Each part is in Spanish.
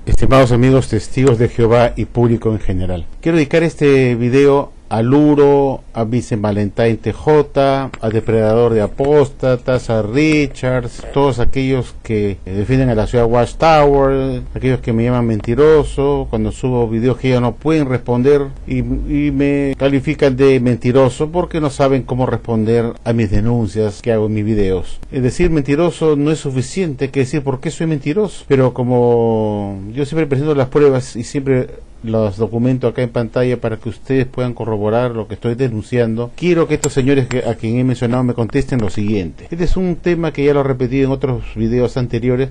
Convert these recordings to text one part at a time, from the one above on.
Estimados amigos testigos de Jehová y público en general, quiero dedicar este video a Luro, a Vincent Valentine TJ, a Depredador de Apóstatas, a Richards, todos aquellos que defienden a la ciudad Watchtower, aquellos que me llaman mentiroso cuando subo videos que ellos no pueden responder y me califican de mentiroso porque no saben cómo responder a mis denuncias que hago en mis videos. Es decir, mentiroso no es suficiente, hay que decir por qué soy mentiroso, pero como yo siempre presento las pruebas y siempre los documento acá en pantalla para que ustedes puedan corroborar lo que estoy denunciando, quiero que estos señores a quien he mencionado me contesten lo siguiente. Este es un tema que ya lo he repetido en otros videos anteriores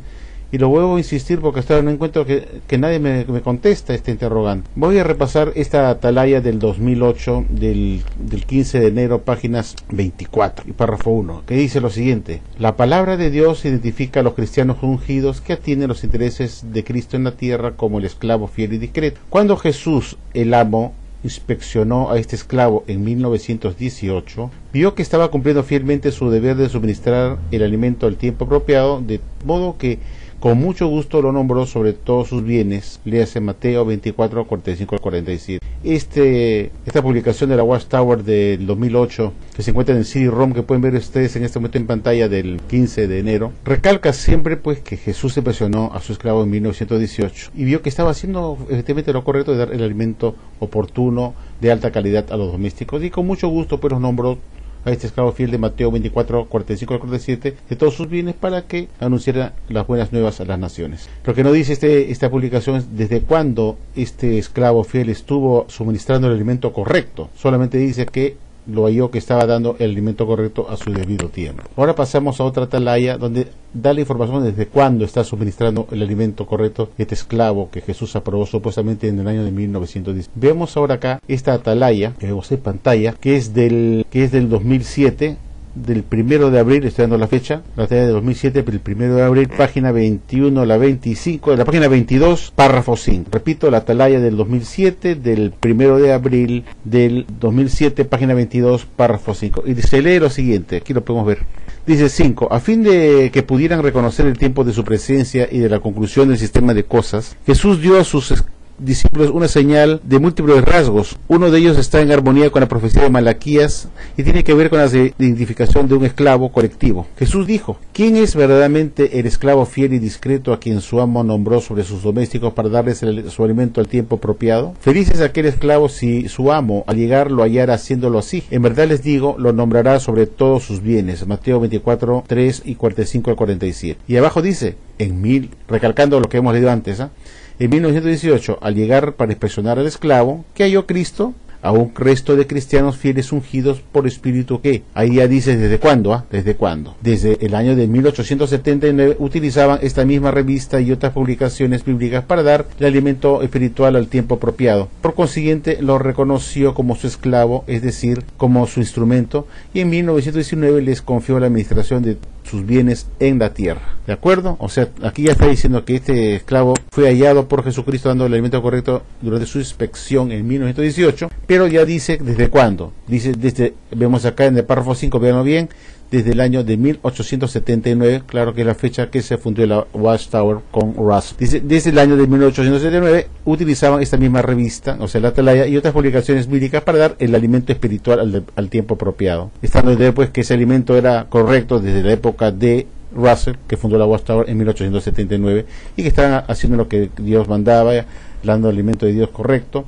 y lo vuelvo a insistir porque hasta ahora no encuentro que nadie me contesta este interrogante. Voy a repasar esta atalaya del 2008 del 15 de enero, páginas 24 y párrafo 1, que dice lo siguiente: la palabra de Dios identifica a los cristianos ungidos que atienden los intereses de Cristo en la tierra como el esclavo fiel y discreto. Cuando Jesús, el amo, inspeccionó a este esclavo en 1918, vio que estaba cumpliendo fielmente su deber de suministrar el alimento al tiempo apropiado, de modo que con mucho gusto lo nombró sobre todos sus bienes. Léase Mateo 24, 45 al 47. Esta publicación de la Watchtower del 2008, que se encuentra en el CD-ROM, que pueden ver ustedes en este momento en pantalla, del 15 de enero, recalca siempre pues que Jesús impresionó a su esclavo en 1918 y vio que estaba haciendo efectivamente lo correcto de dar el alimento oportuno de alta calidad a los domésticos, y con mucho gusto pues los nombró a este esclavo fiel de Mateo 24, 45 al 47 de todos sus bienes para que anunciara las buenas nuevas a las naciones. Lo que no dice esta publicación es desde cuándo este esclavo fiel estuvo suministrando el alimento correcto. Solamente dice que lo halló que estaba dando el alimento correcto a su debido tiempo. Ahora pasamos a otra atalaya donde da la información desde cuándo está suministrando el alimento correcto este esclavo que Jesús aprobó supuestamente en el año de 1910. Vemos ahora acá esta atalaya que vemos en pantalla, que es del 2007, del 1 de abril, estoy dando la fecha, la tarea de 2007, pero el 1 de abril, página 21, la 25, de la página 22, párrafo 5. Repito, la atalaya del 2007, del 1 de abril del 2007, página 22, párrafo 5. Y se lee lo siguiente, aquí lo podemos ver. Dice 5. A fin de que pudieran reconocer el tiempo de su presencia y de la conclusión del sistema de cosas, Jesús dio a sus discípulos una señal de múltiples rasgos. Uno de ellos está en armonía con la profecía de Malaquías y tiene que ver con la identificación de un esclavo colectivo. Jesús dijo: ¿quién es verdaderamente el esclavo fiel y discreto a quien su amo nombró sobre sus domésticos para darles su alimento al tiempo apropiado? Feliz es aquel esclavo si su amo al llegar lo hallara haciéndolo así. En verdad les digo, lo nombrará sobre todos sus bienes. Mateo 24, 3 y 45 al 47. Y abajo dice, recalcando lo que hemos leído antes, en 1918, al llegar para inspeccionar al esclavo, ¿qué halló Cristo? A un resto de cristianos fieles ungidos por espíritu que, ahí ya dice desde cuándo, ¿desde cuándo? Desde el año de 1879 utilizaban esta misma revista y otras publicaciones bíblicas para dar el alimento espiritual al tiempo apropiado. Por consiguiente, lo reconoció como su esclavo, es decir, como su instrumento, y en 1919 les confió la administración de sus bienes en la tierra. ¿De acuerdo? O sea, aquí ya está diciendo que este esclavo fue hallado por Jesucristo dando el alimento correcto durante su inspección en 1918, pero ya dice desde cuándo. Dice vemos acá en el párrafo 5, véanlo bien, desde el año de 1879, claro que es la fecha que se fundó la Watchtower con Russell. Dice, desde el año de 1879 utilizaban esta misma revista, o sea, la atalaya y otras publicaciones bíblicas para dar el alimento espiritual al tiempo apropiado. Estando después que ese alimento era correcto desde la época de Russell, que fundó la Watchtower en 1879, y que estaban haciendo lo que Dios mandaba, dando el alimento de Dios correcto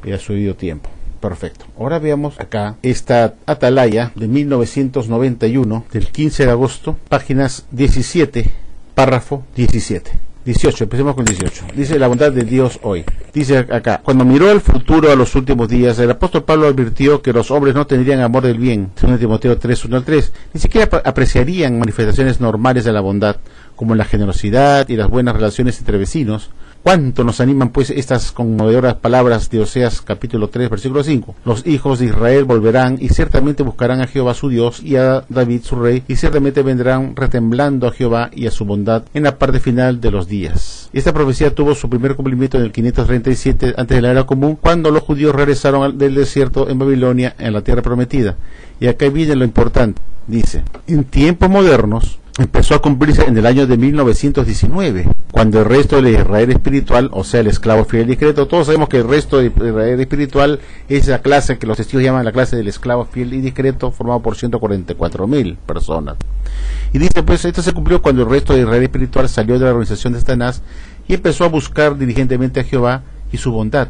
a su debido tiempo. Perfecto. Ahora veamos acá esta atalaya de 1991, del 15 de agosto, páginas 17, párrafo 17. 18, empecemos con 18. Dice la bondad de Dios hoy. Dice acá: cuando miró el futuro a los últimos días, el apóstol Pablo advirtió que los hombres no tendrían amor del bien, según Timoteo 3, 1 al 3. Ni siquiera apreciarían manifestaciones normales de la bondad, como la generosidad y las buenas relaciones entre vecinos. ¿Cuánto nos animan pues estas conmovedoras palabras de Oseas capítulo 3 versículo 5? Los hijos de Israel volverán y ciertamente buscarán a Jehová su Dios y a David su rey, y ciertamente vendrán retemblando a Jehová y a su bondad en la parte final de los días. Esta profecía tuvo su primer cumplimiento en el 537 antes de la era común, cuando los judíos regresaron del desierto en Babilonia, en la tierra prometida. Y acá viene lo importante. Dice: en tiempos modernos empezó a cumplirse en el año de 1919, cuando el resto del Israel espiritual, o sea, el esclavo fiel y discreto, todos sabemos que el resto de Israel espiritual es la clase que los testigos llaman la clase del esclavo fiel y discreto, formado por 144.000 personas. Y dice, pues esto se cumplió cuando el resto de Israel espiritual salió de la organización de Satanás y empezó a buscar diligentemente a Jehová y su bondad.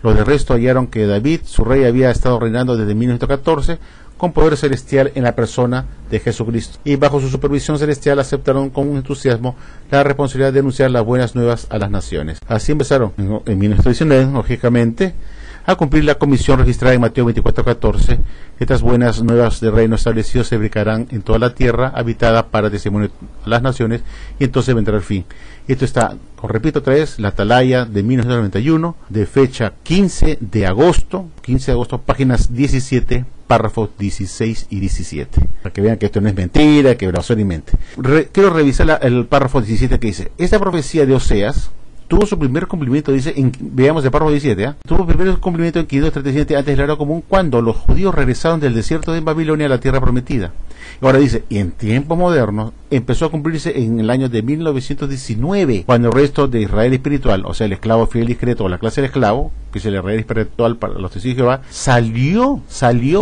Los del resto hallaron que David, su rey, había estado reinando desde 1914 con poder celestial en la persona de Jesucristo, y bajo su supervisión celestial aceptaron con entusiasmo la responsabilidad de anunciar las buenas nuevas a las naciones. Así empezaron en 1919, lógicamente, a cumplir la comisión registrada en Mateo 24:14. Estas buenas nuevas del reino establecido se publicarán en toda la tierra habitada para testimonio a las naciones, y entonces vendrá el fin. Esto está, os repito otra vez, la Atalaya de 1991, de fecha 15 de agosto, páginas 17, párrafos 16 y 17. Para que vean que esto no es mentira, que no son mente. Quiero revisar el párrafo 17 que dice, esta profecía de Oseas tuvo su primer cumplimiento, dice, veamos el párrafo 17, tuvo su primer cumplimiento en 537 antes de la era común, cuando los judíos regresaron del desierto de Babilonia a la tierra prometida. Ahora dice, y en tiempos modernos empezó a cumplirse en el año de 1919, cuando el resto de Israel espiritual, o sea, el esclavo fiel y discreto, o la clase del esclavo, que es el Israel espiritual para los testigos de Jehová, salió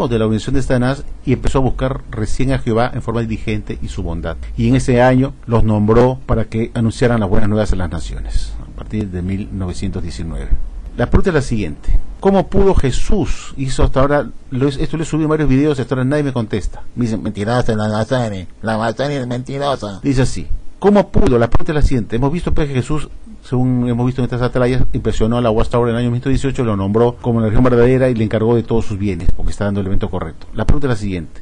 de la organización de Satanás y empezó a buscar recién a Jehová en forma diligente y su bondad. Y en ese año los nombró para que anunciaran las buenas nuevas a las naciones, a partir de 1919. La pregunta es la siguiente: ¿cómo pudo Jesús? Hizo hasta ahora, esto lo he subido en varios videos, hasta ahora nadie me contesta. Me dicen, mentirosa la Mazani es mentirosa. Dice así, ¿cómo pudo? La pregunta es la siguiente. Hemos visto pues que Jesús, según hemos visto en estas atalayas, impresionó a la Watchtower en el año 1918, lo nombró como la región verdadera y le encargó de todos sus bienes, porque está dando el evento correcto. La pregunta es la siguiente: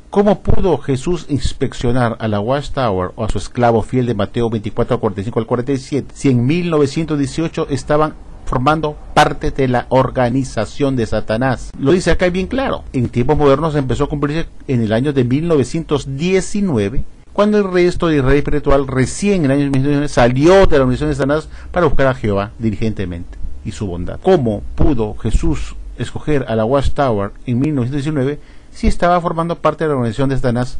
¿cómo pudo Jesús inspeccionar a la Watchtower o a su esclavo fiel de Mateo 24, 45 al 47, si en 1918 estaban formando parte de la organización de Satanás? Lo dice acá bien claro. En tiempos modernos empezó a cumplirse en el año de 1919, cuando el resto de Israel espiritual recién en el año 1919 salió de la organización de Satanás para buscar a Jehová diligentemente y su bondad. ¿Cómo pudo Jesús escoger a la Watchtower en 1919 si estaba formando parte de la organización de Satanás?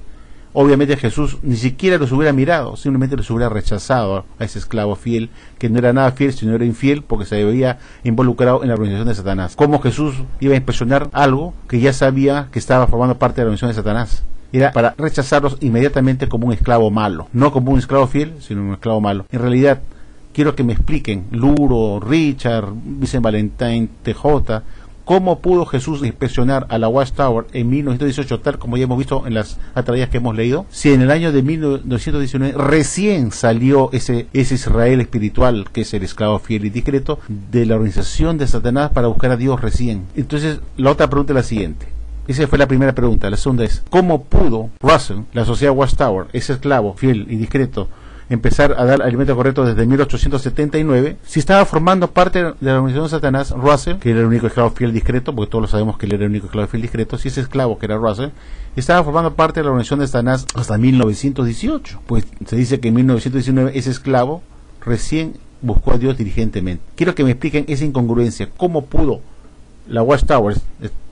Obviamente Jesús ni siquiera los hubiera mirado, simplemente los hubiera rechazado a ese esclavo fiel, que no era nada fiel, sino era infiel, porque se había involucrado en la organización de Satanás. ¿Cómo Jesús iba a impresionar algo que ya sabía que estaba formando parte de la organización de Satanás? Era para rechazarlos inmediatamente como un esclavo malo, no como un esclavo fiel, sino un esclavo malo. En realidad, quiero que me expliquen, Luro, Richard, Vicente Valentín, TJ, ¿cómo pudo Jesús inspeccionar a la Watchtower en 1918, tal como ya hemos visto en las atalayas que hemos leído, si en el año de 1919 recién salió ese Israel espiritual, que es el esclavo fiel y discreto, de la organización de Satanás para buscar a Dios recién? Entonces, la otra pregunta es la siguiente. Esa fue la primera pregunta. La segunda es, ¿cómo pudo Russell, la sociedad Watchtower, ese esclavo fiel y discreto, empezar a dar alimento correcto desde 1879, si estaba formando parte de la organización de Satanás? Russell, que era el único esclavo fiel discreto, porque todos lo sabemos que él era el único esclavo fiel discreto, si ese esclavo que era Russell estaba formando parte de la organización de Satanás hasta 1918, pues se dice que en 1919 ese esclavo recién buscó a Dios diligentemente. Quiero que me expliquen esa incongruencia. ¿Cómo pudo la Watchtower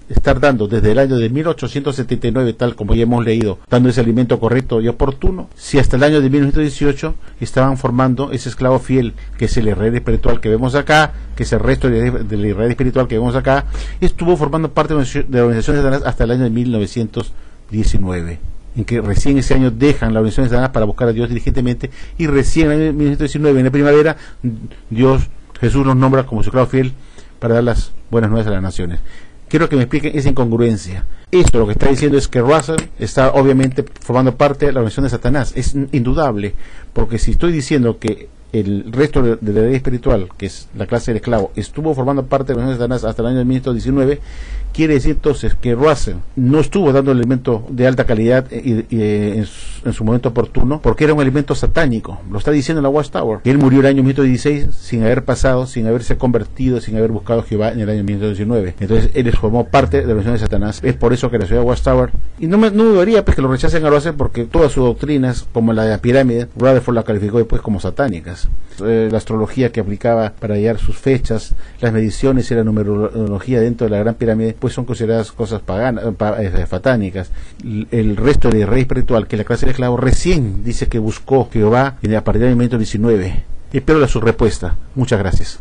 estar dando desde el año de 1879, tal como ya hemos leído, dando ese alimento correcto y oportuno, si hasta el año de 1918 estaban formando ese esclavo fiel, que es el Israel espiritual que vemos acá, que es el resto del Israel espiritual que vemos acá, estuvo formando parte de la organización de Satanás hasta el año de 1919, en que recién ese año dejan la organización de Satanás para buscar a Dios diligentemente, y recién en el año 1919, en la primavera, Jesús los nombra como su esclavo fiel para dar las buenas nuevas a las naciones. Quiero que me expliquen esa incongruencia. Esto lo que está diciendo es que Russell está obviamente formando parte de la organización de Satanás. Es indudable, porque si estoy diciendo que el resto de la ley espiritual, que es la clase del esclavo, estuvo formando parte de la organización de Satanás hasta el año de 1919, quiere decir entonces que Russell no estuvo dando el alimento de alta calidad en su momento oportuno, porque era un alimento satánico. Lo está diciendo la Watchtower, que él murió el año 1916 sin haberse convertido, sin haber buscado a Jehová en el año 1919. Entonces él formó parte de la organización de Satanás. Es por eso que la ciudad de Watchtower, y no dudaría pues que lo rechacen a Russell, porque todas sus doctrinas, como la de la pirámide, Rutherford la calificó después como satánicas. La astrología que aplicaba para hallar sus fechas, las mediciones y la numerología dentro de la gran pirámide, pues son consideradas cosas paganas, satánicas. El resto de rey espiritual, que es la clase del declarado recién, dice que buscó Jehová en el apartado del minuto 19. Espero su respuesta. Muchas gracias.